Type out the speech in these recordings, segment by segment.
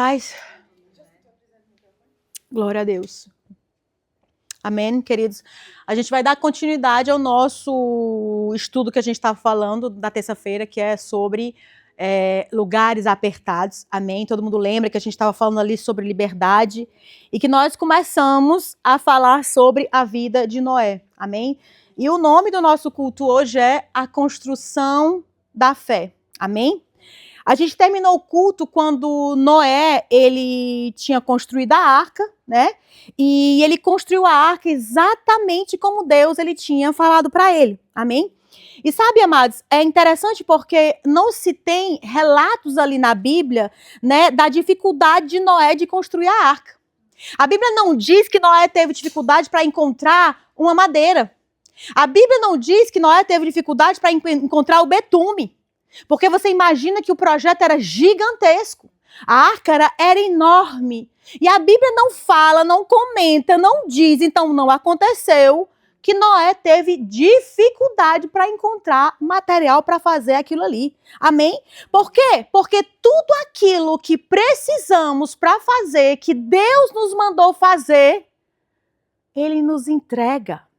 Paz. Glória a Deus. Amém, queridos? A gente vai dar continuidade ao nosso estudo que a gente estava falando da terça-feira, que é sobre lugares apertados. Amém? Todo mundo lembra que a gente estava falando ali sobre liberdade e que nós começamos a falar sobre a vida de Noé. Amém? E o nome do nosso culto hoje é a construção da fé. Amém? A gente terminou o culto quando Noé, ele tinha construído a arca, né? E ele construiu a arca exatamente como Deus ele tinha falado para ele. Amém? E sabe, amados, é interessante porque não se tem relatos ali na Bíblia, né, da dificuldade de Noé de construir a arca. A Bíblia não diz que Noé teve dificuldade para encontrar uma madeira. A Bíblia não diz que Noé teve dificuldade para encontrar o betume. Porque você imagina que o projeto era gigantesco. A arca era enorme. E a Bíblia não fala, não comenta, não diz, então não aconteceu que Noé teve dificuldade para encontrar material para fazer aquilo ali. Amém? Por quê? Porque tudo aquilo que precisamos para fazer, que Deus nos mandou fazer, Ele nos entrega.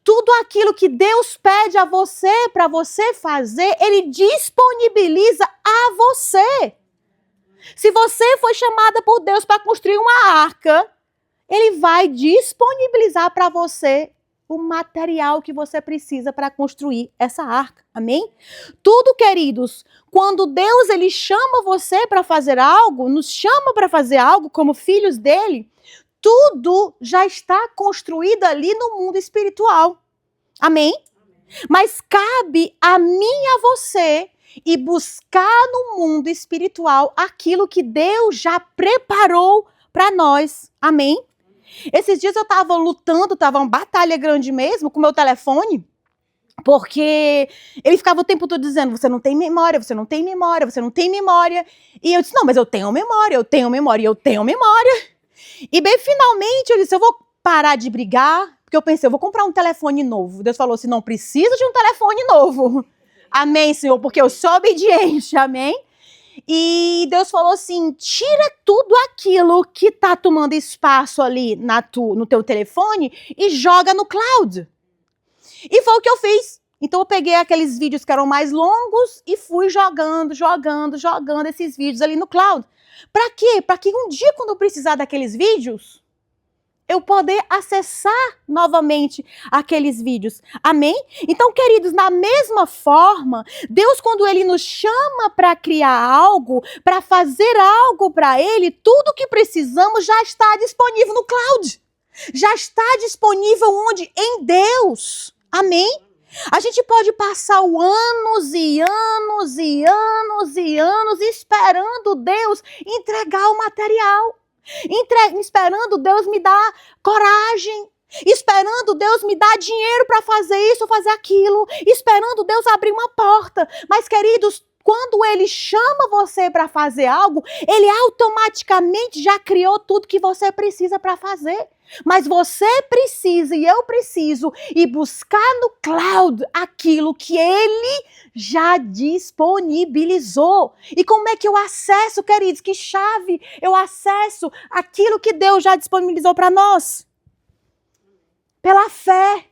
Tudo aquilo que Deus pede a você, para você fazer, Ele disponibiliza a você. Se você foi chamada por Deus para construir uma arca, Ele vai disponibilizar para você o material que você precisa para construir essa arca. Amém? Tudo, queridos, quando Deus ele chama você para fazer algo, nos chama para fazer algo como filhos dele, tudo já está construído ali no mundo espiritual. Amém? Mas cabe a mim e a você ir buscar no mundo espiritual aquilo que Deus já preparou para nós. Amém? Esses dias eu estava lutando, estava uma batalha grande mesmo com o meu telefone, porque ele ficava o tempo todo dizendo, você não tem memória, você não tem memória, você não tem memória. E eu disse, não, mas eu tenho memória, eu tenho memória, eu tenho memória. E bem, finalmente eu disse, eu vou parar de brigar, porque eu pensei, eu vou comprar um telefone novo. Deus falou assim, não precisa de um telefone novo. Amém, Senhor, porque eu sou obediente, amém? E Deus falou assim, tira tudo aquilo que tá tomando espaço ali no teu telefone e joga no cloud. E foi o que eu fiz. Então eu peguei aqueles vídeos que eram mais longos e fui jogando esses vídeos ali no cloud. Para quê? Para que um dia, quando eu precisar daqueles vídeos, eu poder acessar novamente aqueles vídeos. Amém? Então, queridos, na mesma forma, Deus, quando Ele nos chama para criar algo, para fazer algo para Ele, tudo que precisamos já está disponível no cloud. Já está disponível onde? Em Deus. Amém? A gente pode passar anos e anos e anos e anos esperando Deus entregar o material. Esperando Deus me dar coragem, esperando Deus me dar dinheiro para fazer isso ou fazer aquilo, esperando Deus abrir uma porta. Mas, queridos, quando Ele chama você para fazer algo, Ele automaticamente já criou tudo que você precisa para fazer. Mas você precisa e eu preciso ir buscar no cloud aquilo que Ele já disponibilizou. E como é que eu acesso, queridos? Que chave eu acesso aquilo que Deus já disponibilizou para nós? Pela fé.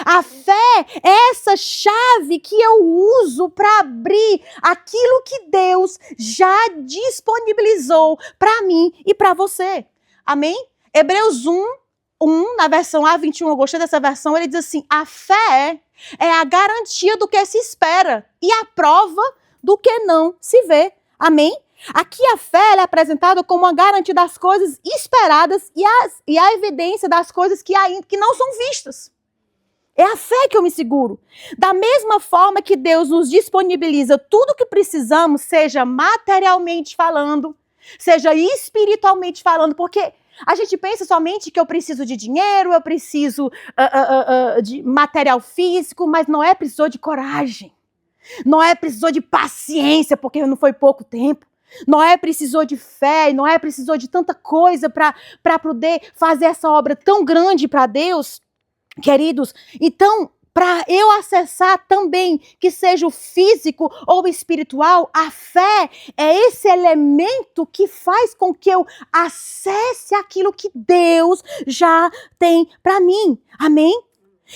A fé é essa chave que eu uso para abrir aquilo que Deus já disponibilizou para mim e para você. Amém? Hebreus 1, na versão A21, eu gostei dessa versão, ele diz assim, a fé é a garantia do que se espera e a prova do que não se vê. Amém? Aqui a fé é apresentada como a garantia das coisas esperadas e a evidência das coisas que não são vistas. É a fé que eu me seguro. Da mesma forma que Deus nos disponibiliza tudo o que precisamos, seja materialmente falando, seja espiritualmente falando, porque a gente pensa somente que eu preciso de dinheiro, eu preciso de material físico, mas Noé precisou de coragem. Noé precisou de paciência, porque não foi pouco tempo. Noé precisou de fé, Noé precisou de tanta coisa para poder fazer essa obra tão grande para Deus. Queridos, então, para eu acessar também, que seja o físico ou o espiritual, a fé é esse elemento que faz com que eu acesse aquilo que Deus já tem para mim. Amém?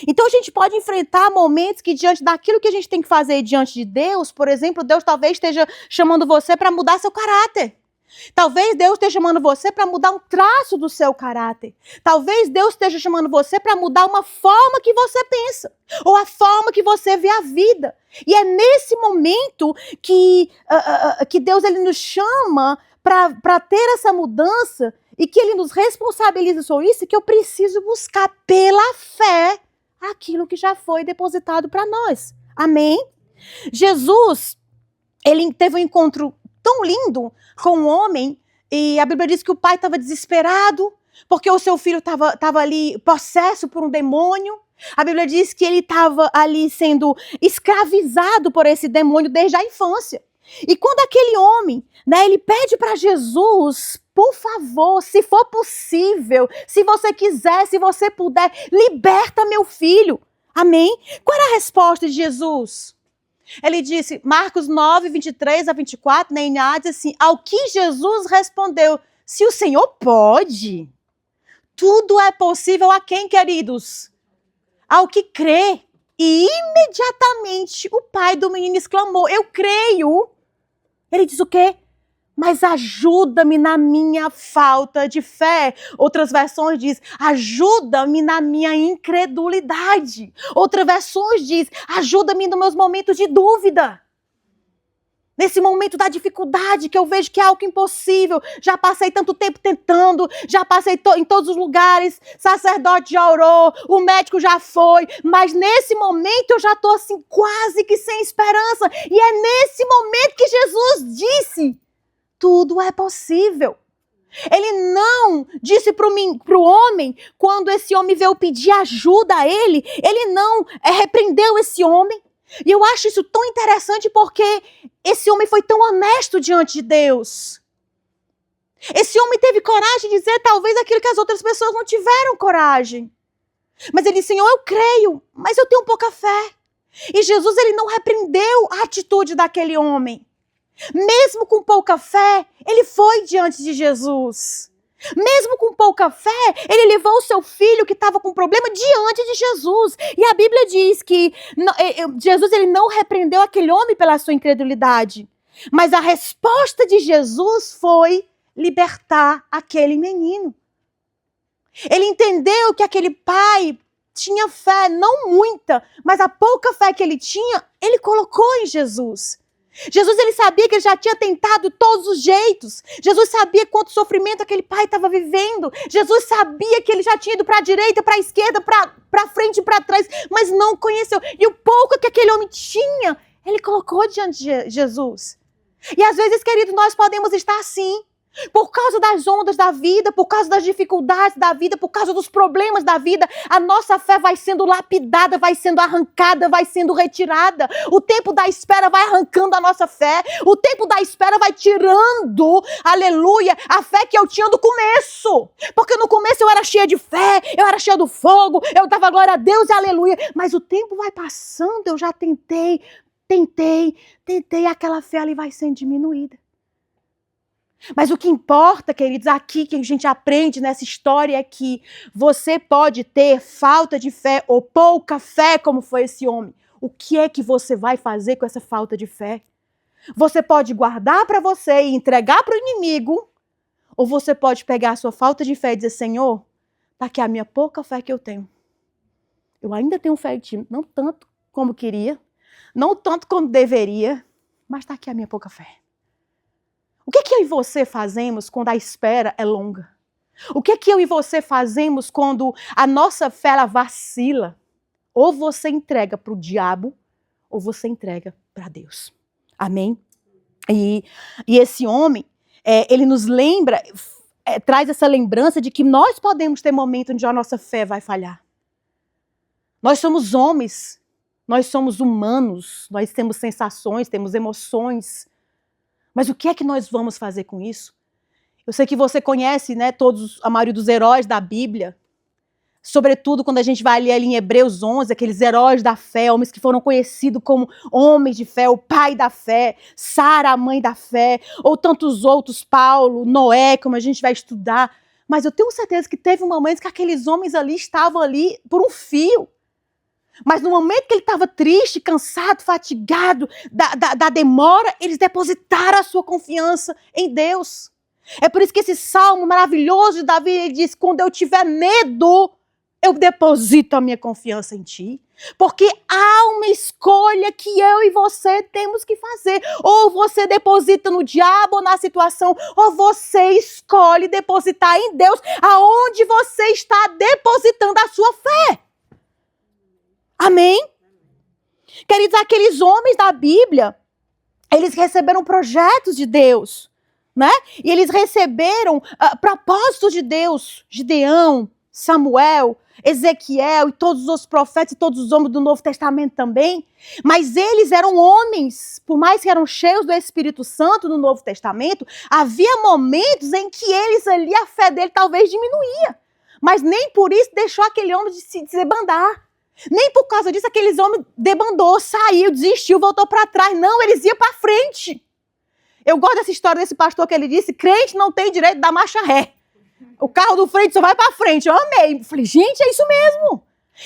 Então a gente pode enfrentar momentos que diante daquilo que a gente tem que fazer diante de Deus, por exemplo, Deus talvez esteja chamando você para mudar seu caráter. Talvez Deus esteja chamando você para mudar um traço do seu caráter. Talvez Deus esteja chamando você para mudar uma forma que você pensa, ou a forma que você vê a vida. E é nesse momento que Deus ele nos chama para ter essa mudança e que ele nos responsabiliza sobre isso, que eu preciso buscar pela fé aquilo que já foi depositado para nós. Amém? Jesus, ele teve um encontro tão lindo com um homem, e a Bíblia diz que o pai estava desesperado, porque o seu filho estava ali possesso por um demônio. A Bíblia diz que ele estava ali sendo escravizado por esse demônio desde a infância. E quando aquele homem, né, ele pede para Jesus, por favor, se for possível, se você quiser, se você puder, liberta meu filho. Amém? Qual era a resposta de Jesus? Ele disse, Marcos 9, 23 a 24, na NA, diz assim, ao que Jesus respondeu, se o Senhor pode, tudo é possível a quem, queridos? Ao que crê. E imediatamente o pai do menino exclamou, eu creio. Ele diz o quê? Mas ajuda-me na minha falta de fé. Outras versões diz, ajuda-me na minha incredulidade. Outras versões diz, ajuda-me nos meus momentos de dúvida. Nesse momento da dificuldade, que eu vejo que é algo impossível. Já passei tanto tempo tentando, já passei em todos os lugares, sacerdote já orou, o médico já foi, mas nesse momento eu já estou assim, quase que sem esperança. E é nesse momento que Jesus disse, tudo é possível. Ele não disse para o homem, quando esse homem veio pedir ajuda a ele não repreendeu esse homem. E eu acho isso tão interessante porque esse homem foi tão honesto diante de Deus. Esse homem teve coragem de dizer talvez aquilo que as outras pessoas não tiveram coragem. Mas ele disse, Senhor, eu creio, mas eu tenho pouca fé. E Jesus ele não repreendeu a atitude daquele homem. Mesmo com pouca fé, ele foi diante de Jesus. Mesmo com pouca fé, ele levou o seu filho que estava com problema diante de Jesus. E a Bíblia diz que Jesus ele não repreendeu aquele homem pela sua incredulidade. Mas a resposta de Jesus foi libertar aquele menino. Ele entendeu que aquele pai tinha fé, não muita, mas a pouca fé que ele tinha, ele colocou em Jesus. Jesus ele sabia que ele já tinha tentado todos os jeitos. Jesus sabia quanto sofrimento aquele pai estava vivendo. Jesus sabia que ele já tinha ido para a direita, para a esquerda, para frente e para trás, mas não conheceu. E o pouco que aquele homem tinha, ele colocou diante de Jesus. E às vezes, querido, nós podemos estar assim. Por causa das ondas da vida, por causa das dificuldades da vida, por causa dos problemas da vida, a nossa fé vai sendo lapidada, vai sendo arrancada, vai sendo retirada. O tempo da espera vai arrancando a nossa fé. O tempo da espera vai tirando, aleluia, a fé que eu tinha no começo. Porque no começo eu era cheia de fé, eu era cheia do fogo, eu dava glória a Deus e aleluia. Mas o tempo vai passando, eu já tentei, aquela fé ali vai sendo diminuída. Mas o que importa, queridos, aqui que a gente aprende nessa história é que você pode ter falta de fé ou pouca fé, como foi esse homem. O que é que você vai fazer com essa falta de fé? Você pode guardar para você e entregar para o inimigo, ou você pode pegar a sua falta de fé e dizer, Senhor, tá aqui a minha pouca fé que eu tenho. Eu ainda tenho fé em ti, não tanto como queria, não tanto como deveria, mas tá aqui a minha pouca fé. O que eu e você fazemos quando a espera é longa? O que eu e você fazemos quando a nossa fé ela vacila? Ou você entrega para o diabo, ou você entrega para Deus. Amém? E esse homem, ele nos lembra, traz essa lembrança de que nós podemos ter momentos onde a nossa fé vai falhar. Nós somos homens, nós somos humanos, nós temos sensações, temos emoções. Mas o que é que nós vamos fazer com isso? Eu sei que você conhece, né, a maioria dos heróis da Bíblia. Sobretudo quando a gente vai ler ali em Hebreus 11, aqueles heróis da fé, homens que foram conhecidos como homens de fé, o pai da fé, Sara, a mãe da fé, ou tantos outros, Paulo, Noé, como a gente vai estudar. Mas eu tenho certeza que teve um momento que aqueles homens ali estavam ali por um fio. Mas no momento que ele estava triste, cansado, fatigado da demora, eles depositaram a sua confiança em Deus. É por isso que esse salmo maravilhoso de Davi, ele diz, quando eu tiver medo, eu deposito a minha confiança em ti. Porque há uma escolha que eu e você temos que fazer. Ou você deposita no diabo ou na situação, ou você escolhe depositar em Deus, aonde você está depositando a sua fé. Amém? Queridos, aqueles homens da Bíblia, eles receberam projetos de Deus, né? E eles receberam propósitos de Deus. Gideão, Samuel, Ezequiel e todos os profetas e todos os homens do Novo Testamento também. Mas eles eram homens, por mais que eram cheios do Espírito Santo no Novo Testamento, havia momentos em que eles ali, a fé dele talvez diminuía. Mas nem por isso deixou aquele homem de se desbandar. Nem por causa disso aqueles homens debandou, saiu, desistiu, voltou para trás. Não, eles iam para frente. Eu gosto dessa história desse pastor que ele disse, crente não tem direito de dar marcha ré. O carro do frente só vai para frente. Eu amei. Falei, gente, é isso mesmo.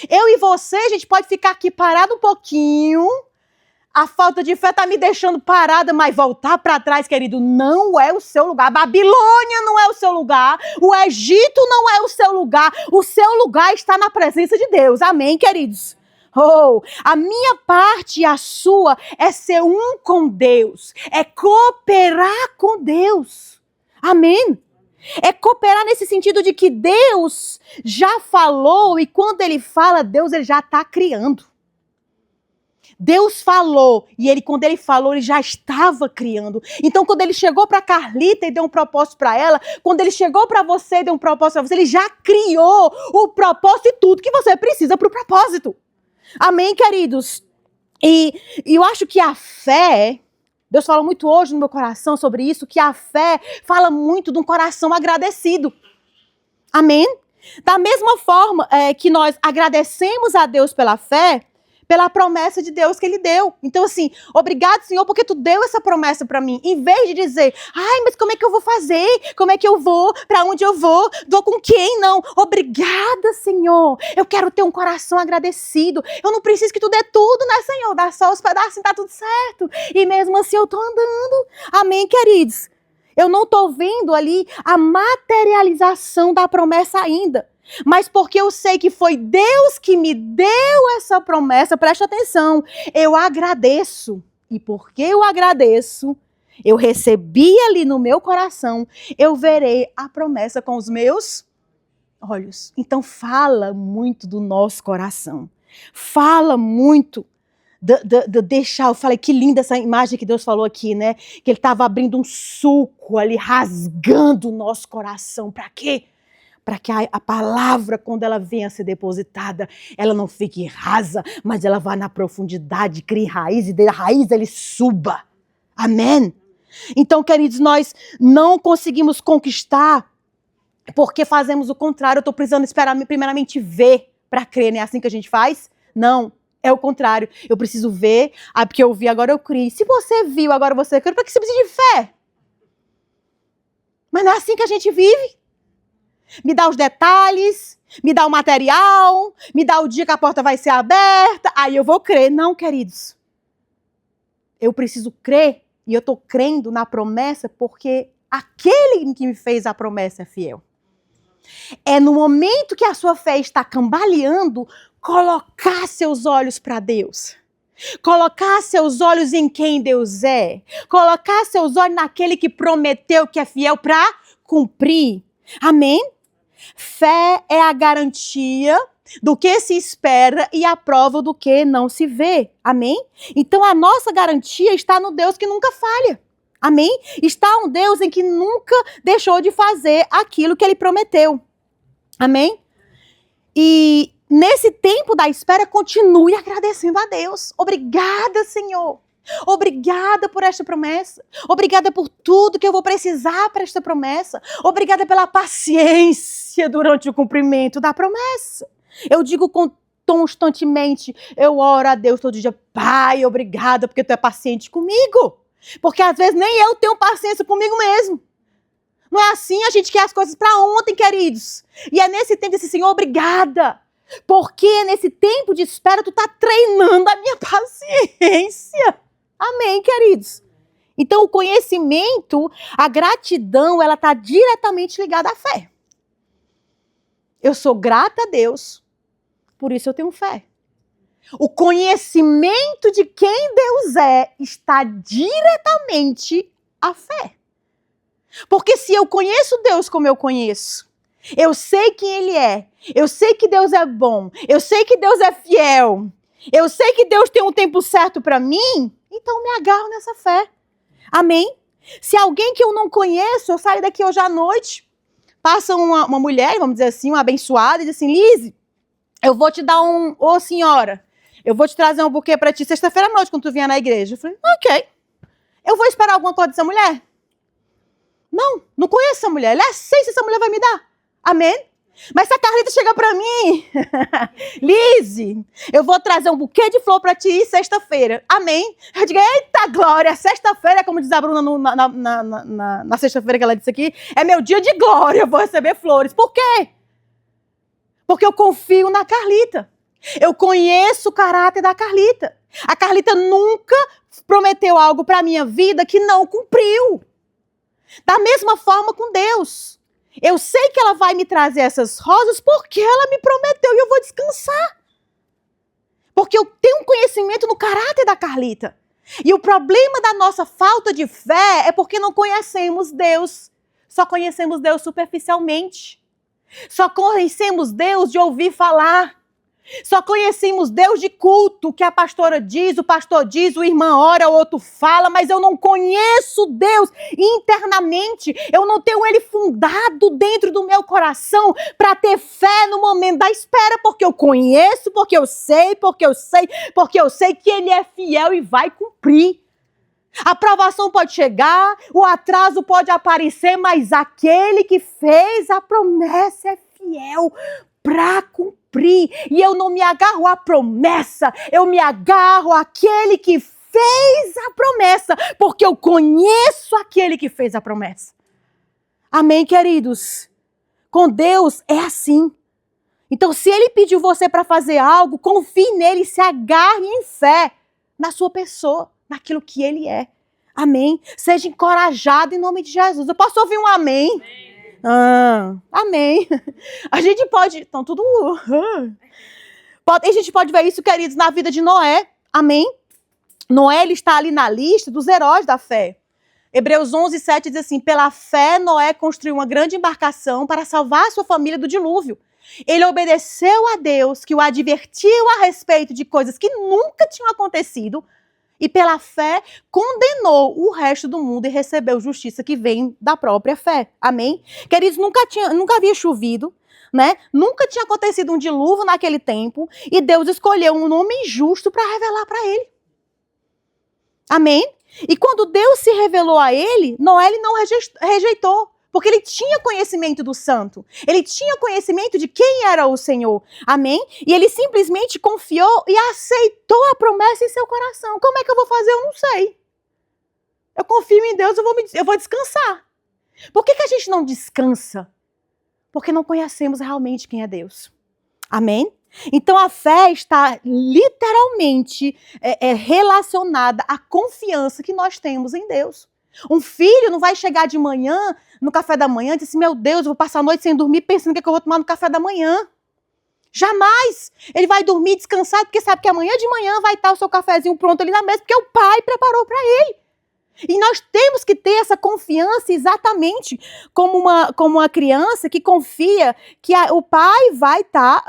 Eu e você, a gente pode ficar aqui parado um pouquinho. A falta de fé está me deixando parada, mas voltar para trás, querido, não é o seu lugar. A Babilônia não é o seu lugar. O Egito não é o seu lugar. O seu lugar está na presença de Deus. Amém, queridos? Oh, a minha parte e a sua é ser um com Deus. É cooperar com Deus. Amém? É cooperar nesse sentido de que Deus já falou e quando Ele fala, Deus ele já está criando. Deus falou, e quando ele falou, ele já estava criando. Então, quando ele chegou para Carlita e deu um propósito para ela, quando ele chegou para você e deu um propósito para você, ele já criou o propósito e tudo que você precisa para o propósito. Amém, queridos? E eu acho que a fé, Deus fala muito hoje no meu coração sobre isso, que a fé fala muito de um coração agradecido. Amém? Da mesma forma que nós agradecemos a Deus pela fé, pela promessa de Deus que Ele deu. Então assim, obrigado Senhor, porque Tu deu essa promessa para mim. Em vez de dizer, ai, mas como é que eu vou fazer? Como é que eu vou? Para onde eu vou? Vou com quem? Não. Obrigada Senhor. Eu quero ter um coração agradecido. Eu não preciso que Tu dê tudo, né Senhor? Dá só os pedacinhos, tá tudo certo. E mesmo assim eu tô andando. Amém, queridos? Eu não tô vendo ali a materialização da promessa ainda. Mas porque eu sei que foi Deus que me deu essa promessa, presta atenção, eu agradeço. E porque eu agradeço, eu recebi ali no meu coração, eu verei a promessa com os meus olhos. Então fala muito do nosso coração. Fala muito de deixar, eu falei, que linda essa imagem que Deus falou aqui, né? Que Ele estava abrindo um suco ali, rasgando o nosso coração. Para quê? Para que a palavra, quando ela venha a ser depositada, ela não fique rasa, mas ela vá na profundidade, crie raiz, e da raiz ele suba. Amém? Então, queridos, nós não conseguimos conquistar porque fazemos o contrário. Eu estou precisando esperar primeiramente ver para crer, não é assim que a gente faz? Não, é o contrário. Eu preciso ver, porque eu vi, agora eu criei. Se você viu, agora você crê, para que você precisa de fé? Mas não é assim que a gente vive. Me dá os detalhes, me dá o material, me dá o dia que a porta vai ser aberta, aí eu vou crer. Não, queridos. Eu preciso crer, e eu estou crendo na promessa porque aquele que me fez a promessa é fiel. É no momento que a sua fé está cambaleando, colocar seus olhos para Deus. Colocar seus olhos em quem Deus é. Colocar seus olhos naquele que prometeu que é fiel para cumprir. Amém? Fé é a garantia do que se espera e a prova do que não se vê. Amém? Então a nossa garantia está no Deus que nunca falha. Amém? Está um Deus em que nunca deixou de fazer aquilo que Ele prometeu. Amém? E nesse tempo da espera, continue agradecendo a Deus. Obrigada, Senhor. Obrigada por esta promessa. Obrigada por tudo que eu vou precisar para esta promessa. Obrigada pela paciência durante o cumprimento da promessa. Eu digo constantemente, eu oro a Deus todo dia, Pai, obrigada porque tu é paciente comigo. Porque às vezes nem eu tenho paciência comigo mesmo. Não é assim, a gente quer as coisas para ontem, queridos. E é nesse tempo desse Senhor, obrigada. Porque nesse tempo de espera tu tá treinando a minha paciência. Amém, queridos? Então, o conhecimento, a gratidão, ela está diretamente ligada à fé. Eu sou grata a Deus, por isso eu tenho fé. O conhecimento de quem Deus é está diretamente à fé. Porque se eu conheço Deus como eu conheço, eu sei quem Ele é, eu sei que Deus é bom, eu sei que Deus é fiel, eu sei que Deus tem um tempo certo para mim, então me agarro nessa fé. Amém? Se alguém que eu não conheço, eu saio daqui hoje à noite, passa uma mulher, vamos dizer assim, uma abençoada, e diz assim, Lise, eu vou te dar ô senhora, eu vou te trazer um buquê para ti sexta-feira à noite, quando tu vier na igreja. Eu falei, ok. Eu vou esperar alguma coisa dessa mulher? Não conheço essa mulher, ela sei se essa mulher vai me dar. Amém? Mas se a Carlita chega pra mim, Lise, eu vou trazer um buquê de flor pra ti sexta-feira. Amém? Eu digo, eita glória, sexta-feira, como diz a Bruna na sexta-feira que ela disse aqui, é meu dia de glória, eu vou receber flores. Por quê? Porque eu confio na Carlita. Eu conheço o caráter da Carlita. A Carlita nunca prometeu algo pra minha vida que não cumpriu. Da mesma forma com Deus. Eu sei que ela vai me trazer essas rosas porque ela me prometeu e eu vou descansar. Porque eu tenho um conhecimento no caráter da Carlita. E o problema da nossa falta de fé é porque não conhecemos Deus. Só conhecemos Deus superficialmente. Só conhecemos Deus de ouvir falar. Só conhecemos Deus de culto, que a pastora diz, o pastor diz, o irmão ora, o outro fala, mas eu não conheço Deus internamente, eu não tenho Ele fundado dentro do meu coração para ter fé no momento da espera, porque eu conheço, porque eu sei que Ele é fiel e vai cumprir. A provação pode chegar, o atraso pode aparecer, mas aquele que fez a promessa é fiel para cumprir. E eu não me agarro à promessa, eu me agarro àquele que fez a promessa, porque eu conheço aquele que fez a promessa. Amém, queridos? Com Deus é assim. Então, se Ele pediu você para fazer algo, confie nele, se agarre em fé na sua pessoa, naquilo que Ele é. Amém? Seja encorajado em nome de Jesus. Eu posso ouvir um amém? Amém. Amém. A gente pode... Então, tudo... A gente pode ver isso, queridos, na vida de Noé. Amém? Noé, ele está ali na lista dos heróis da fé. Hebreus 11:7 diz assim, pela fé, Noé construiu uma grande embarcação para salvar a sua família do dilúvio. Ele obedeceu a Deus, que o advertiu a respeito de coisas que nunca tinham acontecido, e pela fé condenou o resto do mundo e recebeu justiça que vem da própria fé. Amém? Queridos, nunca havia chovido, né? Nunca tinha acontecido um dilúvio naquele tempo, e Deus escolheu um homem justo para revelar para ele. Amém? E quando Deus se revelou a ele, Noé ele não rejeitou, porque ele tinha conhecimento do santo. Ele tinha conhecimento de quem era o Senhor. Amém? E ele simplesmente confiou e aceitou a promessa em seu coração. Como é que eu vou fazer? Eu não sei. Eu confio em Deus, eu vou descansar. Por que a gente não descansa? Porque não conhecemos realmente quem é Deus. Amém? Então a fé está literalmente relacionada à confiança que nós temos em Deus. Um filho não vai chegar de manhã, no café da manhã, e dizer assim, meu Deus, eu vou passar a noite sem dormir pensando o que eu vou tomar no café da manhã. Jamais! Ele vai dormir descansado, porque sabe que amanhã de manhã vai estar o seu cafezinho pronto ali na mesa, porque o pai preparou para ele. E nós temos que ter essa confiança exatamente como uma criança que confia que o pai vai estar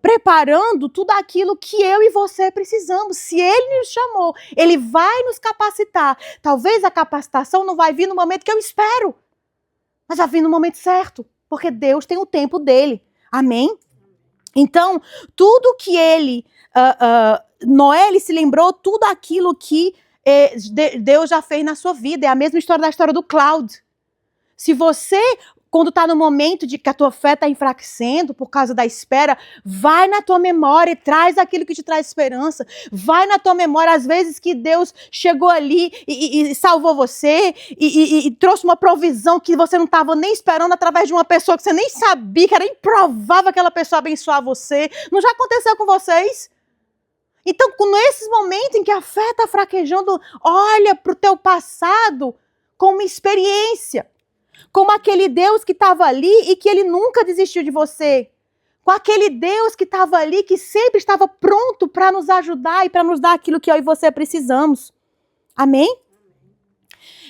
preparando tudo aquilo que eu e você precisamos. Se ele nos chamou, ele vai nos capacitar. Talvez a capacitação não vai vir no momento que eu espero, mas vai vir no momento certo, porque Deus tem o tempo dele. Amém? Então, tudo que Noé ele se lembrou, tudo aquilo que Deus já fez na sua vida. É a mesma história da história do Cloud. Se você, quando está no momento de que a tua fé está enfraquecendo por causa da espera, vai na tua memória e traz aquilo que te traz esperança. Vai na tua memória, às vezes que Deus chegou ali e salvou você e trouxe uma provisão que você não estava nem esperando através de uma pessoa que você nem sabia, que era improvável aquela pessoa abençoar você. Não já aconteceu com vocês? Então, nesses momentos em que a fé está fraquejando, olha para o teu passado como experiência. Como aquele Deus que estava ali e que ele nunca desistiu de você. Com aquele Deus que estava ali, que sempre estava pronto para nos ajudar e para nos dar aquilo que eu e você precisamos. Amém?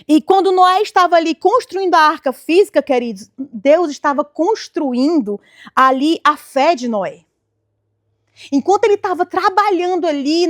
E quando Noé estava ali construindo a arca física, queridos, Deus estava construindo ali a fé de Noé. Enquanto ele estava trabalhando ali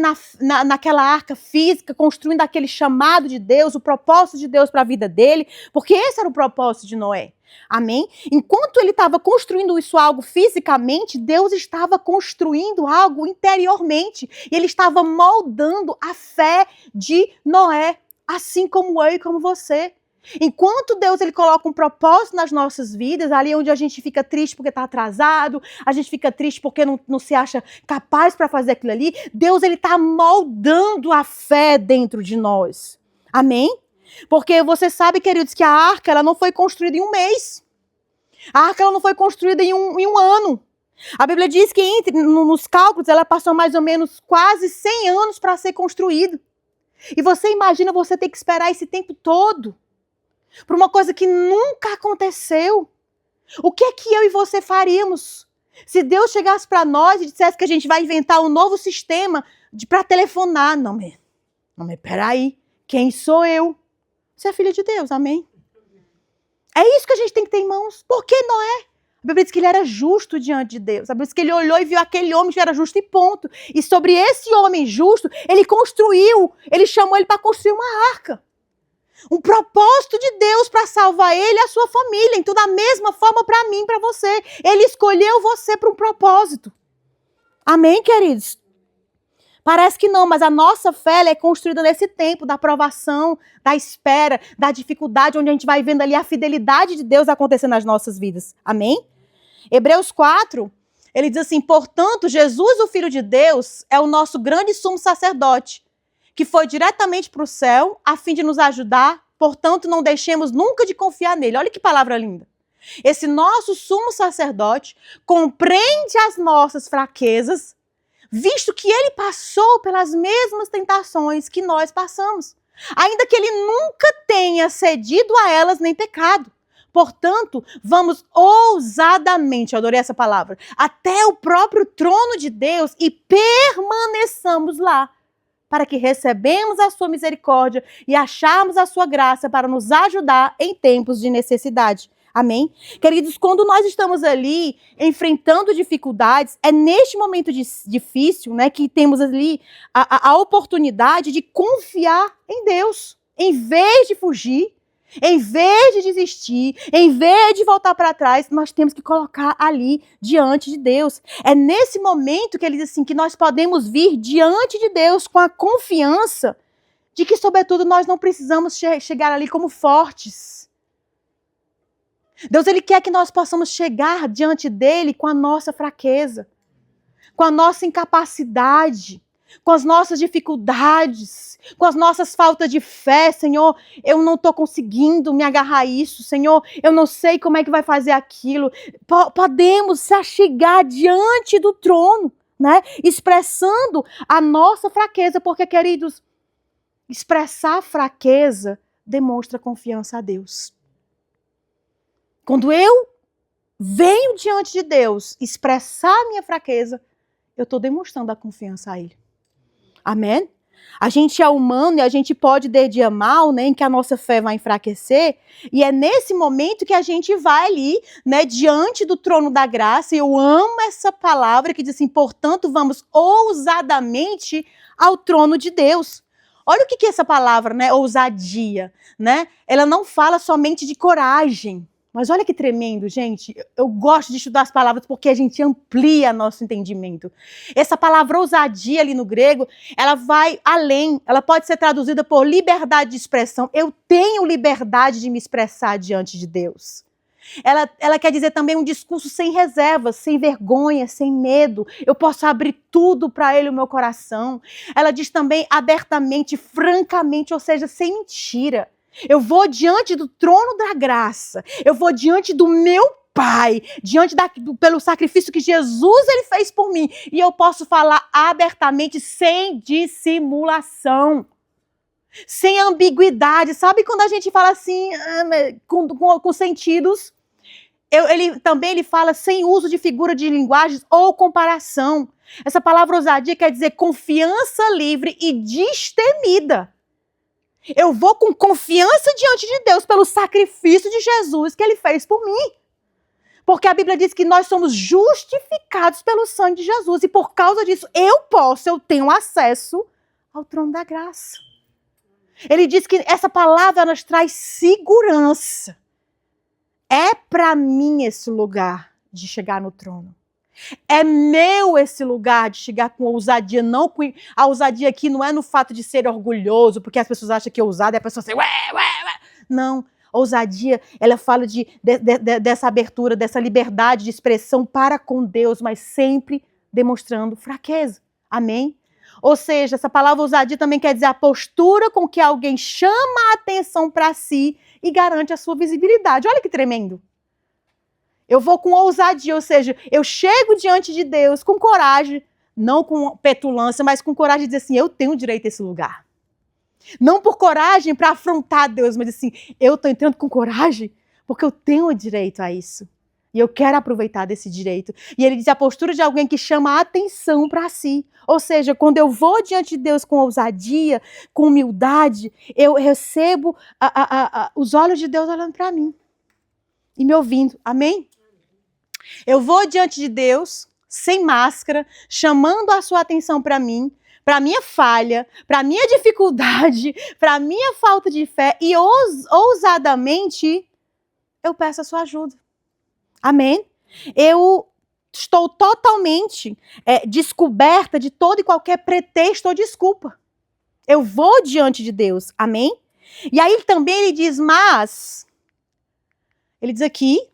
naquela arca física, construindo aquele chamado de Deus, o propósito de Deus para a vida dele, porque esse era o propósito de Noé. Amém? Enquanto ele estava construindo isso algo fisicamente, Deus estava construindo algo interiormente. E ele estava moldando a fé de Noé, assim como eu e como você. Enquanto Deus ele coloca um propósito nas nossas vidas, ali onde a gente fica triste porque está atrasado, a gente fica triste porque não se acha capaz para fazer aquilo ali, Deus ele está moldando a fé dentro de nós. Amém? Porque você sabe, queridos, que a arca ela não foi construída em um mês. A arca ela não foi construída em um ano. A Bíblia diz que nos cálculos ela passou mais ou menos quase 100 anos para ser construída. E você imagina você ter que esperar esse tempo todo por uma coisa que nunca aconteceu. O que é que eu e você faríamos se Deus chegasse para nós e dissesse que a gente vai inventar um novo sistema para telefonar? Não, mas peraí, quem sou eu? Você é filho de Deus, amém? É isso que a gente tem que ter em mãos. Por que Noé? A Bíblia diz que ele era justo diante de Deus. A Bíblia diz que ele olhou e viu aquele homem que era justo e ponto. E sobre esse homem justo, ele chamou ele para construir uma arca. Um propósito de Deus para salvar ele e a sua família. Então, da mesma forma para mim e para você. Ele escolheu você para um propósito. Amém, queridos? Parece que não, mas a nossa fé é construída nesse tempo da provação, da espera, da dificuldade, onde a gente vai vendo ali a fidelidade de Deus acontecendo nas nossas vidas. Amém? Hebreus 4, ele diz assim, portanto, Jesus, o Filho de Deus, é o nosso grande sumo sacerdote, que foi diretamente para o céu, a fim de nos ajudar, portanto, não deixemos nunca de confiar nele. Olha que palavra linda. Esse nosso sumo sacerdote compreende as nossas fraquezas, visto que ele passou pelas mesmas tentações que nós passamos, ainda que ele nunca tenha cedido a elas nem pecado. Portanto, vamos ousadamente, eu adorei essa palavra, até o próprio trono de Deus e permaneçamos lá, para que recebemos a sua misericórdia e acharmos a sua graça para nos ajudar em tempos de necessidade. Amém? Queridos, quando nós estamos ali enfrentando dificuldades, é neste momento difícil, né, que temos ali a oportunidade de confiar em Deus. Em vez de fugir, em vez de desistir, em vez de voltar para trás, nós temos que colocar ali diante de Deus. É nesse momento que ele diz assim, que nós podemos vir diante de Deus com a confiança de que, sobretudo, nós não precisamos chegar ali como fortes. Deus, ele quer que nós possamos chegar diante dele com a nossa fraqueza, com a nossa incapacidade, com as nossas dificuldades, com as nossas faltas de fé. Senhor, eu não estou conseguindo me agarrar a isso. Senhor, eu não sei como é que vai fazer aquilo. Podemos se achegar diante do trono, né? Expressando a nossa fraqueza, porque, queridos, expressar fraqueza demonstra confiança a Deus. Quando eu venho diante de Deus expressar a minha fraqueza, eu estou demonstrando a confiança a Ele. Amém? A gente é humano e a gente pode ter dia mal, né, em que a nossa fé vai enfraquecer, e é nesse momento que a gente vai ali, né, diante do trono da graça, e eu amo essa palavra que diz assim, portanto, vamos ousadamente ao trono de Deus. Olha o que é essa palavra, né, ousadia, né? Ela não fala somente de coragem, Mas olha que tremendo, gente. Eu gosto de estudar as palavras porque a gente amplia nosso entendimento. Essa palavra ousadia ali no grego, ela vai além. Ela pode ser traduzida por liberdade de expressão. Eu tenho liberdade de me expressar diante de Deus. Ela quer dizer também um discurso sem reservas, sem vergonha, sem medo. Eu posso abrir tudo para Ele, o meu coração. Ela diz também abertamente, francamente, ou seja, sem mentira. Eu vou diante do trono da graça. Eu vou diante do meu Pai, pelo sacrifício que Jesus ele fez por mim. E eu posso falar abertamente, sem dissimulação. Sem ambiguidade. Sabe quando a gente fala assim, com sentidos? Ele fala sem uso de figura de linguagens ou comparação. Essa palavra ousadia quer dizer confiança livre e destemida. Eu vou com confiança diante de Deus pelo sacrifício de Jesus que ele fez por mim. Porque a Bíblia diz que nós somos justificados pelo sangue de Jesus. E por causa disso, eu tenho acesso ao trono da graça. Ele diz que essa palavra nos traz segurança. É para mim esse lugar de chegar no trono. É meu esse lugar de chegar com ousadia. Não, a ousadia aqui não é no fato de ser orgulhoso, porque as pessoas acham que é ousado e a pessoa assim, ué. Não, ousadia, ela fala dessa abertura, dessa liberdade de expressão para com Deus, mas sempre demonstrando fraqueza. Amém? Ou seja, essa palavra ousadia também quer dizer a postura com que alguém chama a atenção para si e garante a sua visibilidade. Olha que tremendo. Eu vou com ousadia, ou seja, eu chego diante de Deus com coragem, não com petulância, mas com coragem de dizer assim, eu tenho direito a esse lugar. Não por coragem para afrontar Deus, mas assim, eu estou entrando com coragem porque eu tenho direito a isso. E eu quero aproveitar desse direito. E ele diz a postura de alguém que chama a atenção para si. Ou seja, quando eu vou diante de Deus com ousadia, com humildade, eu recebo os olhos de Deus olhando para mim. E me ouvindo. Amém? Eu vou diante de Deus, sem máscara, chamando a sua atenção para mim, para a minha falha, para a minha dificuldade, para a minha falta de fé, e ousadamente eu peço a sua ajuda. Amém? Eu estou totalmente descoberta de todo e qualquer pretexto ou desculpa. Eu vou diante de Deus. Amém? E aí também ele diz, mas, ele diz aqui,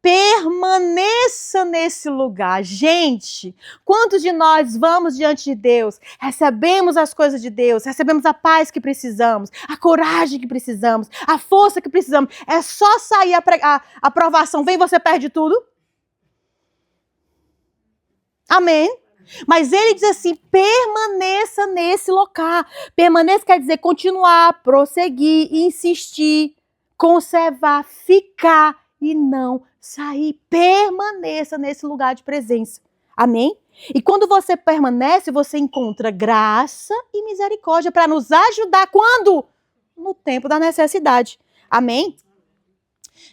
permaneça nesse lugar. Gente, quantos de nós vamos diante de Deus, recebemos as coisas de Deus, recebemos a paz que precisamos, a coragem que precisamos, a força que precisamos. É só sair a aprovação, vem, você perde tudo. Amém? Mas ele diz assim, permaneça nesse local. Permaneça quer dizer continuar, prosseguir, insistir, conservar, ficar e não sair. Permaneça nesse lugar de presença. Amém? E quando você permanece, você encontra graça e misericórdia para nos ajudar. Quando? No tempo da necessidade. Amém?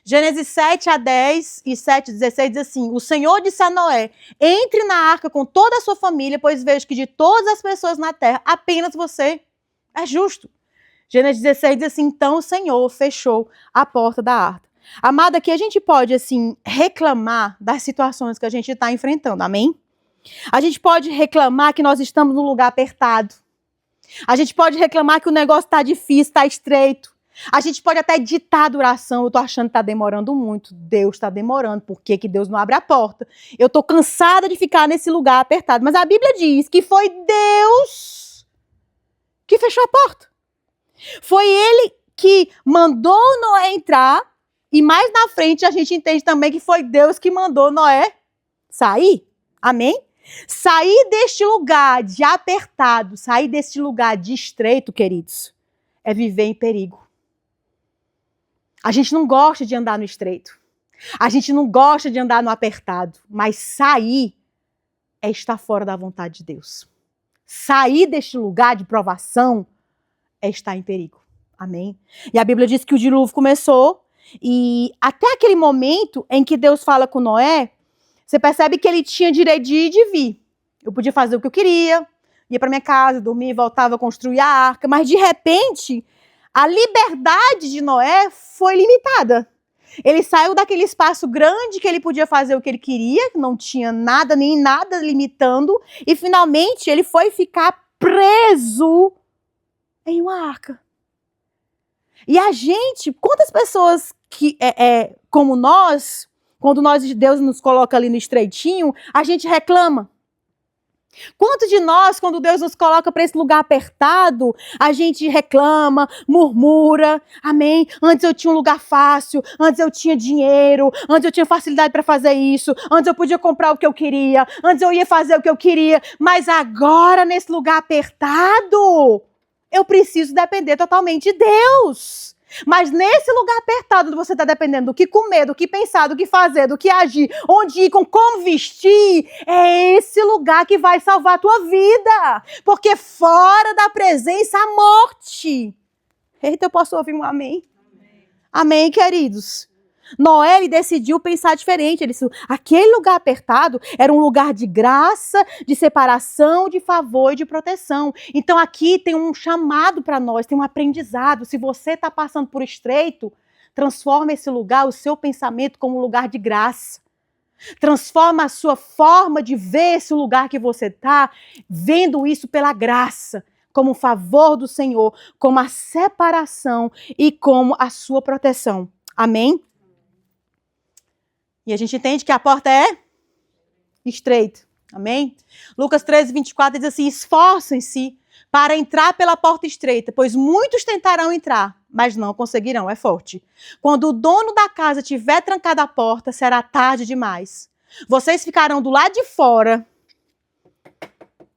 Gênesis 7:10 e 7:16 diz assim, o Senhor disse a Noé, entre na arca com toda a sua família, pois vejo que de todas as pessoas na terra, apenas você é justo. Gênesis 16 diz assim, então o Senhor fechou a porta da arca. Amada, aqui a gente pode, assim, reclamar das situações que a gente está enfrentando, amém? A gente pode reclamar que nós estamos num lugar apertado. A gente pode reclamar que o negócio está difícil, está estreito. A gente pode até ditar a duração. Eu estou achando que está demorando muito. Deus está demorando. Por que Deus não abre a porta? Eu estou cansada de ficar nesse lugar apertado. Mas a Bíblia diz que foi Deus que fechou a porta. Foi Ele que mandou Noé entrar. E mais na frente a gente entende também que foi Deus que mandou Noé sair. Amém? Sair deste lugar de apertado, sair deste lugar de estreito, queridos, é viver em perigo. A gente não gosta de andar no estreito. A gente não gosta de andar no apertado. Mas sair é estar fora da vontade de Deus. Sair deste lugar de provação é estar em perigo. Amém? E a Bíblia diz que o dilúvio começou e até aquele momento em que Deus fala com Noé, você percebe que ele tinha direito de ir e de vir. Eu podia fazer o que eu queria, ia para minha casa, dormia, voltava a construir a arca, mas de repente a liberdade de Noé foi limitada. Ele saiu daquele espaço grande que ele podia fazer o que ele queria, que não tinha nada, nem nada limitando, e finalmente ele foi ficar preso em uma arca. E a gente, quantas pessoas que como nós, quando Deus nos coloca ali no estreitinho, a gente reclama? Quantos de nós, quando Deus nos coloca para esse lugar apertado, a gente reclama, murmura, amém? Antes eu tinha um lugar fácil, antes eu tinha dinheiro, antes eu tinha facilidade para fazer isso, antes eu podia comprar o que eu queria, antes eu ia fazer o que eu queria, mas agora nesse lugar apertado, eu preciso depender totalmente de Deus. Mas nesse lugar apertado, onde você está dependendo do que comer, do que pensar, do que fazer, do que agir, onde ir, com como vestir, é esse lugar que vai salvar a tua vida. Porque fora da presença, a morte. Eita, eu posso ouvir um amém? Amém, queridos? Noé, ele decidiu pensar diferente. Ele disse, aquele lugar apertado era um lugar de graça, de separação, de favor e de proteção. Então aqui tem um chamado para nós, tem um aprendizado. Se você está passando por estreito, transforma esse lugar, o seu pensamento, como um lugar de graça. Transforma a sua forma de ver esse lugar que você está, vendo isso pela graça, como um favor do Senhor, como a separação e como a sua proteção. Amém? E a gente entende que a porta é estreita. Amém? Lucas 13, 24 diz assim, esforcem-se para entrar pela porta estreita, pois muitos tentarão entrar, mas não conseguirão, é forte. Quando o dono da casa tiver trancado a porta, será tarde demais. Vocês ficarão do lado de fora,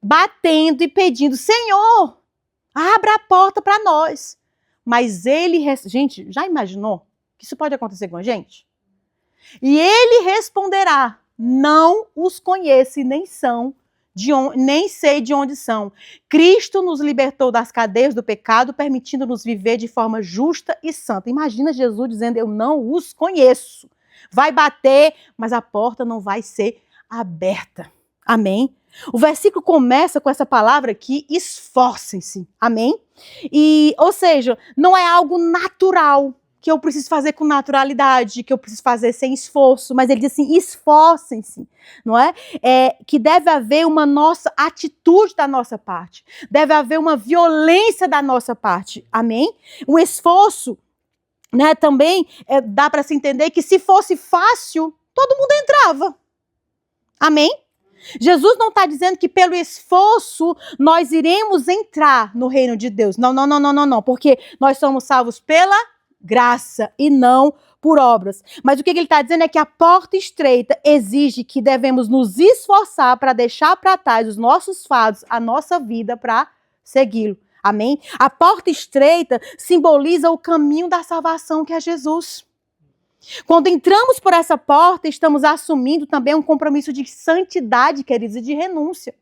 batendo e pedindo, Senhor, abra a porta para nós. Mas ele... Gente, já imaginou que isso pode acontecer com a gente? E ele responderá, não os conheço e nem sei de onde são. Cristo nos libertou das cadeias do pecado, permitindo-nos viver de forma justa e santa. Imagina Jesus dizendo, eu não os conheço. Vai bater, mas a porta não vai ser aberta. Amém? O versículo começa com essa palavra aqui, esforcem-se. Amém? Ou seja, não é algo natural, que eu preciso fazer com naturalidade, que eu preciso fazer sem esforço, mas ele diz assim, esforcem-se, não é? Que deve haver uma nossa atitude da nossa parte, deve haver uma violência da nossa parte, amém? Um esforço, né, também dá para se entender que se fosse fácil, todo mundo entrava, amém? Jesus não está dizendo que pelo esforço nós iremos entrar no reino de Deus, não, porque nós somos salvos pela graça e não por obras. Mas o que ele está dizendo é que a porta estreita exige que devemos nos esforçar para deixar para trás os nossos fardos, a nossa vida para segui-lo. Amém? A porta estreita simboliza o caminho da salvação que é Jesus. Quando entramos por essa porta, estamos assumindo também um compromisso de santidade, queridos, e de renúncia.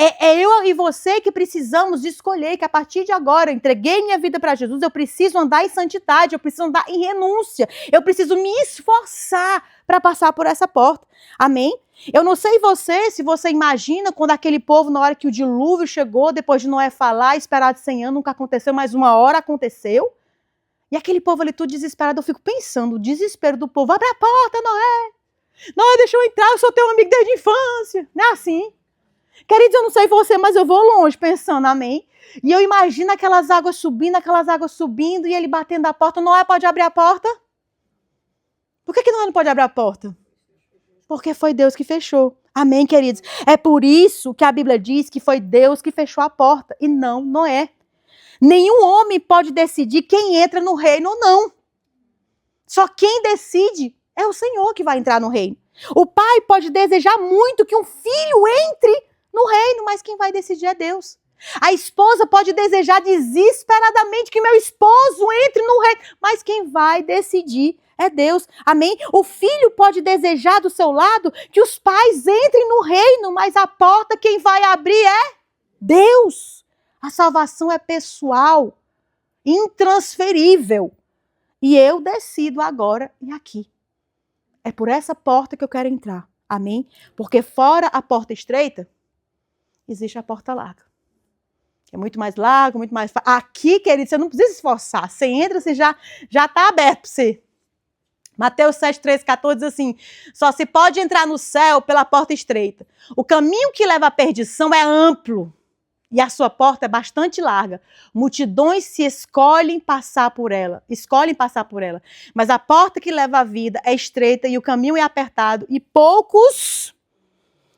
É eu e você que precisamos escolher que a partir de agora eu entreguei minha vida para Jesus, eu preciso andar em santidade, eu preciso andar em renúncia, eu preciso me esforçar para passar por essa porta. Amém? Eu não sei você, se você imagina quando aquele povo, na hora que o dilúvio chegou, depois de Noé falar, esperar de 100 anos, nunca aconteceu, mas uma hora aconteceu. E aquele povo ali tudo desesperado, eu fico pensando, o desespero do povo, abre a porta, Noé! Noé, deixa eu entrar, eu sou teu amigo desde a infância. Não é assim? Queridos, eu não sei você, mas eu vou longe pensando, amém? E eu imagino aquelas águas subindo, e ele batendo a porta. Noé pode abrir a porta? Por que Noé não pode abrir a porta? Porque foi Deus que fechou. Amém, queridos? É por isso que a Bíblia diz que foi Deus que fechou a porta, e não Noé. Nenhum homem pode decidir quem entra no reino ou não. Só quem decide é o Senhor que vai entrar no reino. O pai pode desejar muito que um filho entre no reino, mas quem vai decidir é Deus. A esposa pode desejar desesperadamente que meu esposo entre no reino, mas quem vai decidir é Deus. Amém? O filho pode desejar do seu lado que os pais entrem no reino, mas a porta quem vai abrir é Deus. A salvação é pessoal, intransferível. E eu decido agora e aqui. É por essa porta que eu quero entrar. Amém? Porque fora a porta estreita, existe a porta larga. É muito mais larga, muito mais fácil. Aqui, querido, você não precisa se esforçar. Você entra, você já está aberto para você. Mateus 7, 13, 14 diz assim, só se pode entrar no céu pela porta estreita. O caminho que leva à perdição é amplo e a sua porta é bastante larga. Multidões se escolhem passar por ela. Mas a porta que leva à vida é estreita e o caminho é apertado e poucos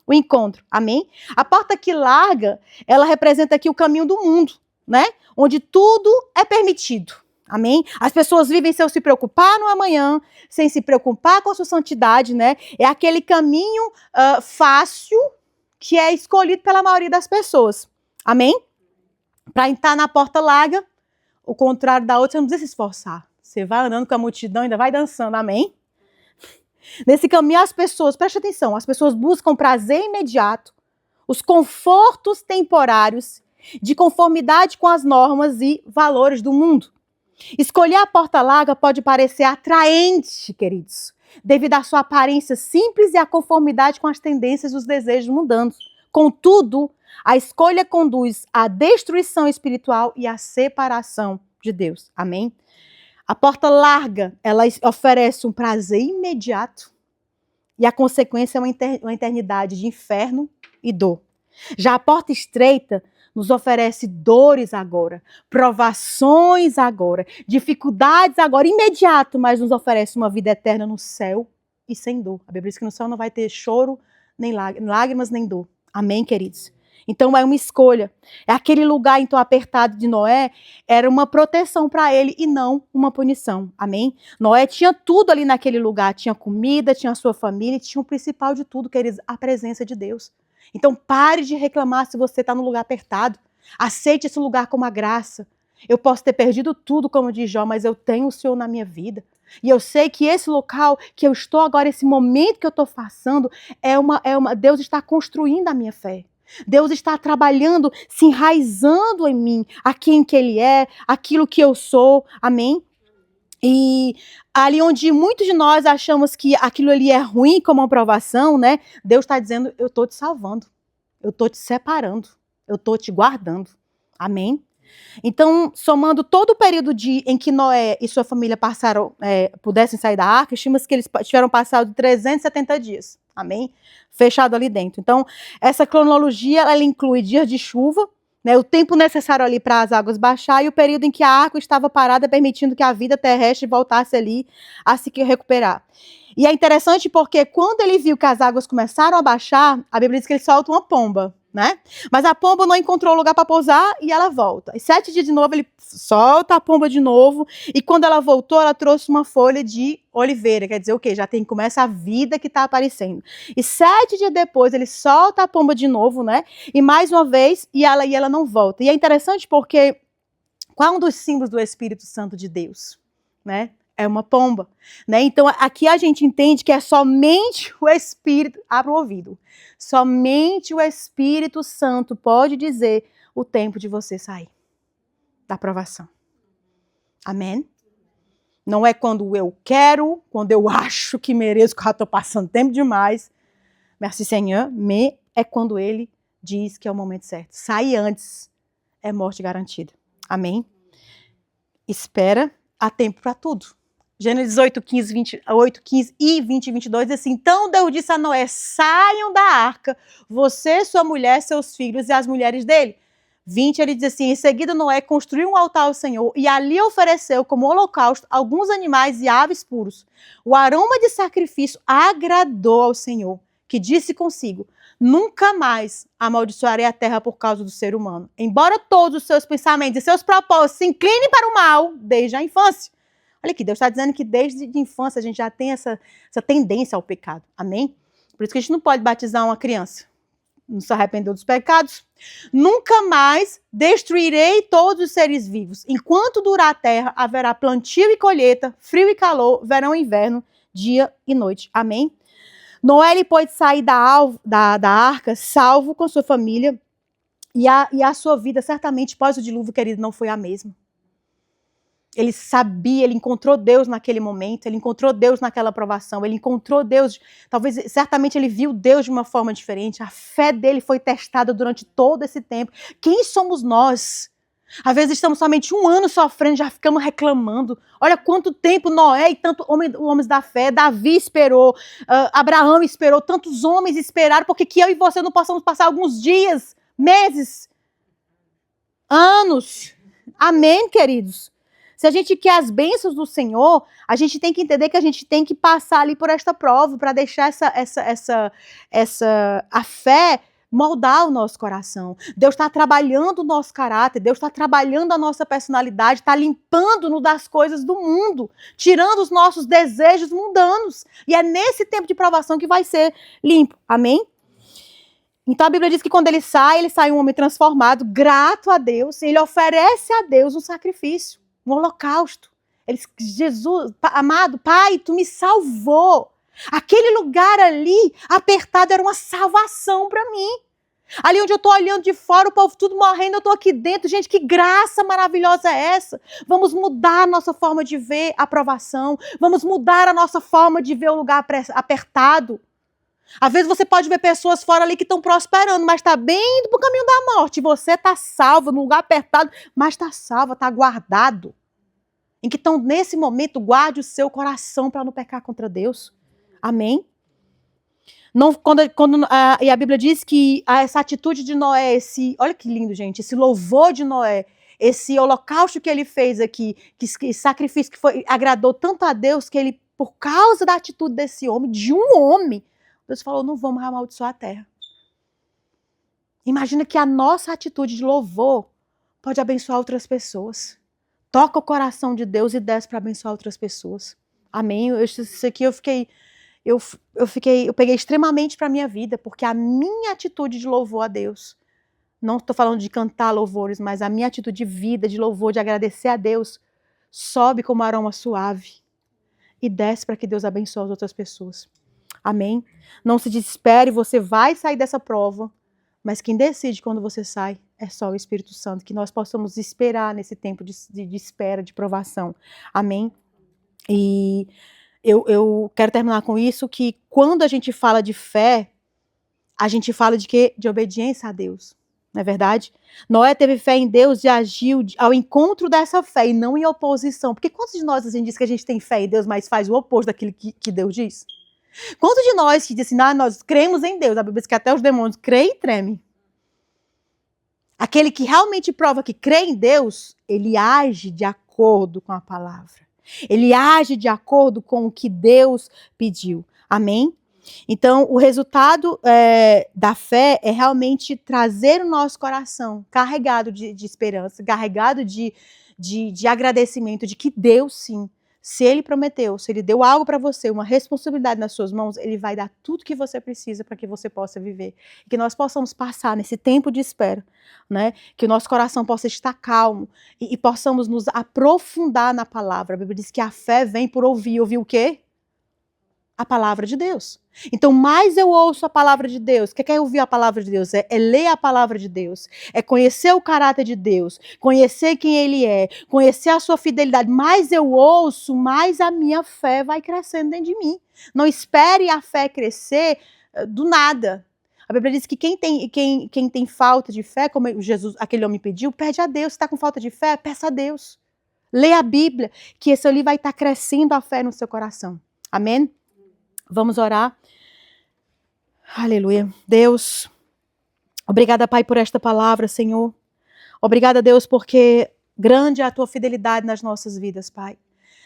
o encontram. Amém? A porta que larga, ela representa aqui o caminho do mundo, né? Onde tudo é permitido. Amém? As pessoas vivem sem se preocupar no amanhã, sem se preocupar com a sua santidade, né? É aquele caminho fácil que é escolhido pela maioria das pessoas. Amém? Para entrar na porta larga, o contrário da outra, você não precisa se esforçar. Você vai andando com a multidão, ainda vai dançando. Amém? Nesse caminho, as pessoas, preste atenção, as pessoas buscam prazer imediato, os confortos temporários, de conformidade com as normas e valores do mundo. Escolher a porta larga pode parecer atraente, queridos, devido à sua aparência simples e à conformidade com as tendências e os desejos mundanos. Contudo, a escolha conduz à destruição espiritual e à separação de Deus. Amém? A porta larga, ela oferece um prazer imediato e a consequência é uma eternidade de inferno e dor. Já a porta estreita nos oferece dores agora, provações agora, dificuldades agora, imediato, mas nos oferece uma vida eterna no céu e sem dor. A Bíblia diz que no céu não vai ter choro, nem lágrimas, nem dor. Amém, queridos? Então é uma escolha. É aquele lugar então apertado de Noé, era uma proteção para ele e não uma punição. Amém? Noé tinha tudo ali naquele lugar, tinha comida, tinha a sua família, tinha o principal de tudo, queridos, a presença de Deus. Então pare de reclamar se você está num lugar apertado. Aceite esse lugar como a graça. Eu posso ter perdido tudo, como diz Jó, mas eu tenho o Senhor na minha vida. E eu sei que esse local que eu estou agora, esse momento que eu estou passando, Deus está construindo a minha fé. Deus está trabalhando, se enraizando em mim, a quem que Ele é, aquilo que eu sou, amém? E ali onde muitos de nós achamos que aquilo ali é ruim como uma provação, né? Deus está dizendo, eu estou te salvando, eu estou te separando, eu estou te guardando, amém? Então, somando todo o período em que Noé e sua família pudessem sair da arca, estima-se que eles tiveram passado 370 dias. Amém? Fechado ali dentro. Então, essa cronologia, ela inclui dias de chuva, né, o tempo necessário ali para as águas baixar e o período em que a arca estava parada, permitindo que a vida terrestre voltasse ali a se recuperar. E é interessante porque quando ele viu que as águas começaram a baixar, a Bíblia diz que ele solta uma pomba, né? Mas a pomba não encontrou lugar para pousar e ela volta. E 7 dias de novo ele solta a pomba de novo e quando ela voltou ela trouxe uma folha de oliveira, quer dizer o quê? Já começa a vida que está aparecendo. E 7 dias depois ele solta a pomba de novo, né? E mais uma vez e ela não volta. E é interessante porque qual é um dos símbolos do Espírito Santo de Deus, né? É uma pomba, né? Então aqui a gente entende que é somente o Espírito, abra o ouvido, somente o Espírito Santo pode dizer o tempo de você sair da provação. Amém? Não é quando eu quero, quando eu acho que mereço, que eu estou passando tempo demais. Merci Senhor, mas é quando Ele diz que é o momento certo. Sair antes é morte garantida. Amém? Espera, há tempo para tudo. Gênesis 8, 15 e 20 22 diz assim, então Deus disse a Noé, saiam da arca, você, sua mulher, seus filhos e as mulheres dele. 20 ele diz assim, em seguida Noé construiu um altar ao Senhor e ali ofereceu como holocausto alguns animais e aves puros. O aroma de sacrifício agradou ao Senhor, que disse consigo, nunca mais amaldiçoarei a terra por causa do ser humano. Embora todos os seus pensamentos e seus propósitos se inclinem para o mal desde a infância. Olha aqui, Deus está dizendo que desde a infância a gente já tem essa tendência ao pecado. Amém? Por isso que a gente não pode batizar uma criança. Não se arrependeu dos pecados. Nunca mais destruirei todos os seres vivos. Enquanto durar a terra, haverá plantio e colheita, frio e calor, verão e inverno, dia e noite. Amém? Noé ele pôde sair da arca salvo com sua família. E a sua vida, certamente, pós o dilúvio, querido, não foi a mesma. Ele sabia, ele encontrou Deus naquele momento, ele encontrou Deus naquela provação, ele encontrou Deus, talvez, certamente ele viu Deus de uma forma diferente, a fé dele foi testada durante todo esse tempo. Quem somos nós Às vezes estamos somente 1 ano sofrendo, já ficamos reclamando. Olha quanto tempo Noé e tantos homens da fé, Davi esperou, Abraão esperou, tantos homens esperaram, porque que eu e você não possamos passar alguns dias, meses, anos. Amém, queridos? Se a gente quer as bênçãos do Senhor, a gente tem que entender que a gente tem que passar ali por esta prova, para deixar a fé moldar o nosso coração. Deus está trabalhando o nosso caráter, Deus está trabalhando a nossa personalidade, está limpando-nos das coisas do mundo, tirando os nossos desejos mundanos. E é nesse tempo de provação que vai ser limpo. Amém? Então a Bíblia diz que quando ele sai um homem transformado, grato a Deus, ele oferece a Deus um sacrifício, um holocausto. Ele diz, Jesus, amado Pai, tu me salvou. Aquele lugar ali, apertado, era uma salvação para mim. Ali onde eu estou olhando de fora, o povo tudo morrendo, eu estou aqui dentro. Gente, que graça maravilhosa é essa? Vamos mudar a nossa forma de ver a provação. Vamos mudar a nossa forma de ver o lugar apertado. Às vezes você pode ver pessoas fora ali que estão prosperando, mas está bem indo para o caminho da morte. E você está salvo, num lugar apertado, mas está salvo, está guardado. Em que então, nesse momento, guarde o seu coração para não pecar contra Deus. Amém? Não, e a Bíblia diz que essa atitude de Noé, olha que lindo, gente, esse louvor de Noé, esse holocausto que ele fez aqui, que sacrifício que agradou tanto a Deus, que ele, por causa da atitude desse homem, de um homem, Deus falou, não vamos amaldiçoar a terra. Imagina que a nossa atitude de louvor pode abençoar outras pessoas. Toca o coração de Deus e desce para abençoar outras pessoas. Amém? Isso aqui eu peguei extremamente para a minha vida, porque a minha atitude de louvor a Deus, não estou falando de cantar louvores, mas a minha atitude de vida, de louvor, de agradecer a Deus, sobe como aroma suave e desce para que Deus abençoe as outras pessoas. Amém? Não se desespere, você vai sair dessa prova, mas quem decide quando você sai é só o Espírito Santo, que nós possamos esperar nesse tempo de espera, de provação. Amém? E eu quero terminar com isso, que quando a gente fala de fé, a gente fala de quê? De obediência a Deus. Não é verdade? Noé teve fé em Deus e agiu ao encontro dessa fé e não em oposição. Porque quantos de nós diz que a gente tem fé em Deus, mas faz o oposto daquilo que Deus diz? Quantos de nós que dizem assim, nós cremos em Deus, a Bíblia diz que até os demônios creem e tremem. Aquele que realmente prova que crê em Deus, ele age de acordo com a palavra. Ele age de acordo com o que Deus pediu. Amém? Então, o resultado da fé é realmente trazer o nosso coração carregado de esperança, carregado de agradecimento, de que Deus, sim, se Ele prometeu, se Ele deu algo para você, uma responsabilidade nas suas mãos, Ele vai dar tudo que você precisa para que você possa viver. Que nós possamos passar nesse tempo de espera, né? Que o nosso coração possa estar calmo e possamos nos aprofundar na palavra. A Bíblia diz que a fé vem por ouvir. Ouvir o quê? A palavra de Deus. Então, mais eu ouço a palavra de Deus. O que é ouvir a palavra de Deus? É ler a palavra de Deus. É conhecer o caráter de Deus. Conhecer quem Ele é. Conhecer a sua fidelidade. Mais eu ouço, mais a minha fé vai crescendo dentro de mim. Não espere a fé crescer do nada. A Bíblia diz que quem tem falta de fé, como Jesus, aquele homem pediu, pede a Deus. Se está com falta de fé, peça a Deus. Leia a Bíblia, que esse ali vai estar crescendo a fé no seu coração. Amém? Vamos orar. Aleluia. Deus, obrigada, Pai, por esta palavra, Senhor. Obrigada, Deus, porque grande é a tua fidelidade nas nossas vidas, Pai.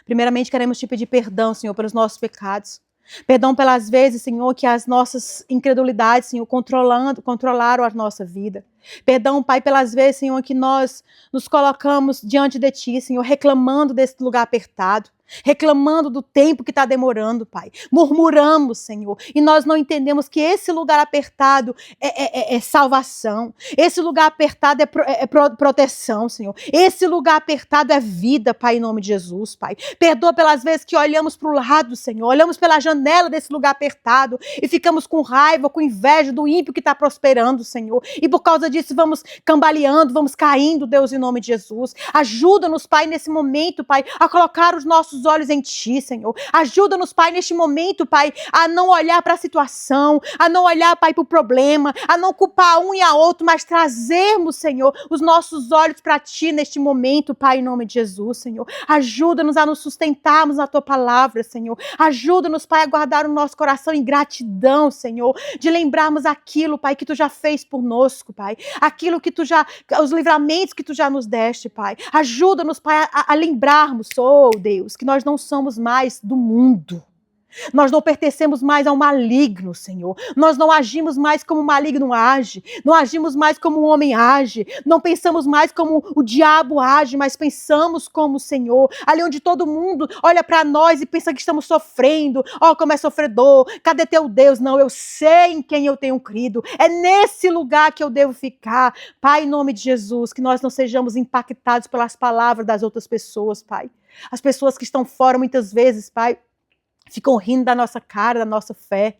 Primeiramente, queremos te pedir perdão, Senhor, pelos nossos pecados. Perdão pelas vezes, Senhor, que as nossas incredulidades, Senhor, controlaram a nossa vida. Perdão, Pai, pelas vezes, Senhor, que nós nos colocamos diante de Ti, Senhor, reclamando desse lugar apertado. Reclamando do tempo que está demorando, Pai. Murmuramos, Senhor. E nós não entendemos que esse lugar apertado é salvação. Esse lugar apertado é proteção, Senhor. Esse lugar apertado é vida, Pai, em nome de Jesus, Pai. Perdoa pelas vezes que olhamos para o lado, Senhor. Olhamos pela janela desse lugar apertado e ficamos com raiva, com inveja do ímpio que está prosperando, Senhor. E por causa disso vamos cambaleando, vamos caindo, Deus, em nome de Jesus. Ajuda-nos, Pai, nesse momento, Pai, a colocar os nossos nossos olhos em Ti, Senhor. Ajuda-nos, Pai, neste momento, Pai, a não olhar para a situação, a não olhar, Pai, para o problema, a não culpar um e a outro, mas trazermos, Senhor, os nossos olhos para Ti neste momento, Pai, em nome de Jesus, Senhor. Ajuda-nos a nos sustentarmos na Tua palavra, Senhor. Ajuda-nos, Pai, a guardar o nosso coração em gratidão, Senhor, de lembrarmos aquilo, Pai, que Tu já fez por nós, Pai, aquilo que Tu já, os livramentos que Tu já nos deste, Pai. Ajuda-nos, Pai, a lembrarmos, oh Deus, que nós não somos mais do mundo. Nós não pertencemos mais ao maligno, Senhor. Nós não agimos mais como o maligno age. Não agimos mais como o homem age. Não pensamos mais como o diabo age, mas pensamos como o Senhor. Ali onde todo mundo olha para nós e pensa que estamos sofrendo. Oh, como é sofredor. Cadê teu Deus? Não, eu sei em quem eu tenho crido. É nesse lugar que eu devo ficar. Pai, em nome de Jesus, que nós não sejamos impactados pelas palavras das outras pessoas, Pai. As pessoas que estão fora, muitas vezes, Pai, ficam rindo da nossa cara, da nossa fé.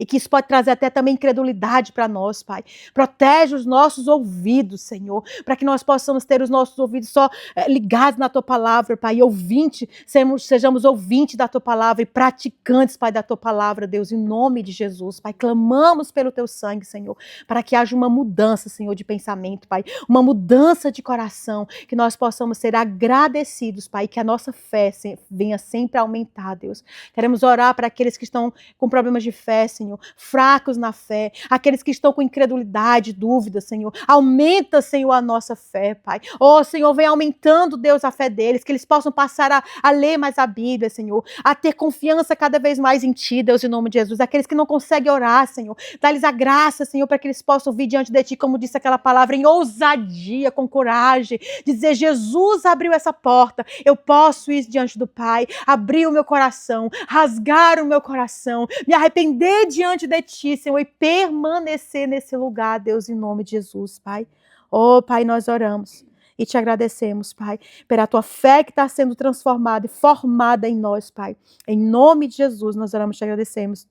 E que isso pode trazer até também incredulidade para nós, Pai. Protege os nossos ouvidos, Senhor, para que nós possamos ter os nossos ouvidos só ligados na Tua palavra, Pai, e sejamos ouvintes da Tua palavra e praticantes, Pai, da Tua palavra, Deus, em nome de Jesus, Pai. Clamamos pelo Teu sangue, Senhor, para que haja uma mudança, Senhor, de pensamento, Pai, uma mudança de coração, que nós possamos ser agradecidos, Pai, que a nossa fé venha sempre a aumentar, Deus. Queremos orar para aqueles que estão com problemas de fé, Senhor, fracos na fé, aqueles que estão com incredulidade, dúvida, Senhor. Aumenta, Senhor, a nossa fé, Pai. Oh, Senhor, vem aumentando, Deus, a fé deles, que eles possam passar a ler mais a Bíblia, Senhor, a ter confiança cada vez mais em Ti, Deus, em nome de Jesus. Aqueles que não conseguem orar, Senhor, dá-lhes a graça, Senhor, para que eles possam vir diante de Ti, como disse aquela palavra, em ousadia, com coragem, dizer: Jesus abriu essa porta, eu posso ir diante do Pai, abrir o meu coração, rasgar o meu coração, me arrepender diante de Ti, Senhor, e permanecer nesse lugar, Deus, em nome de Jesus, Pai. Oh, Pai, nós oramos e Te agradecemos, Pai, pela Tua fé que está sendo transformada e formada em nós, Pai. Em nome de Jesus, nós oramos e Te agradecemos.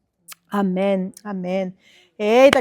Amém, amém. Eita,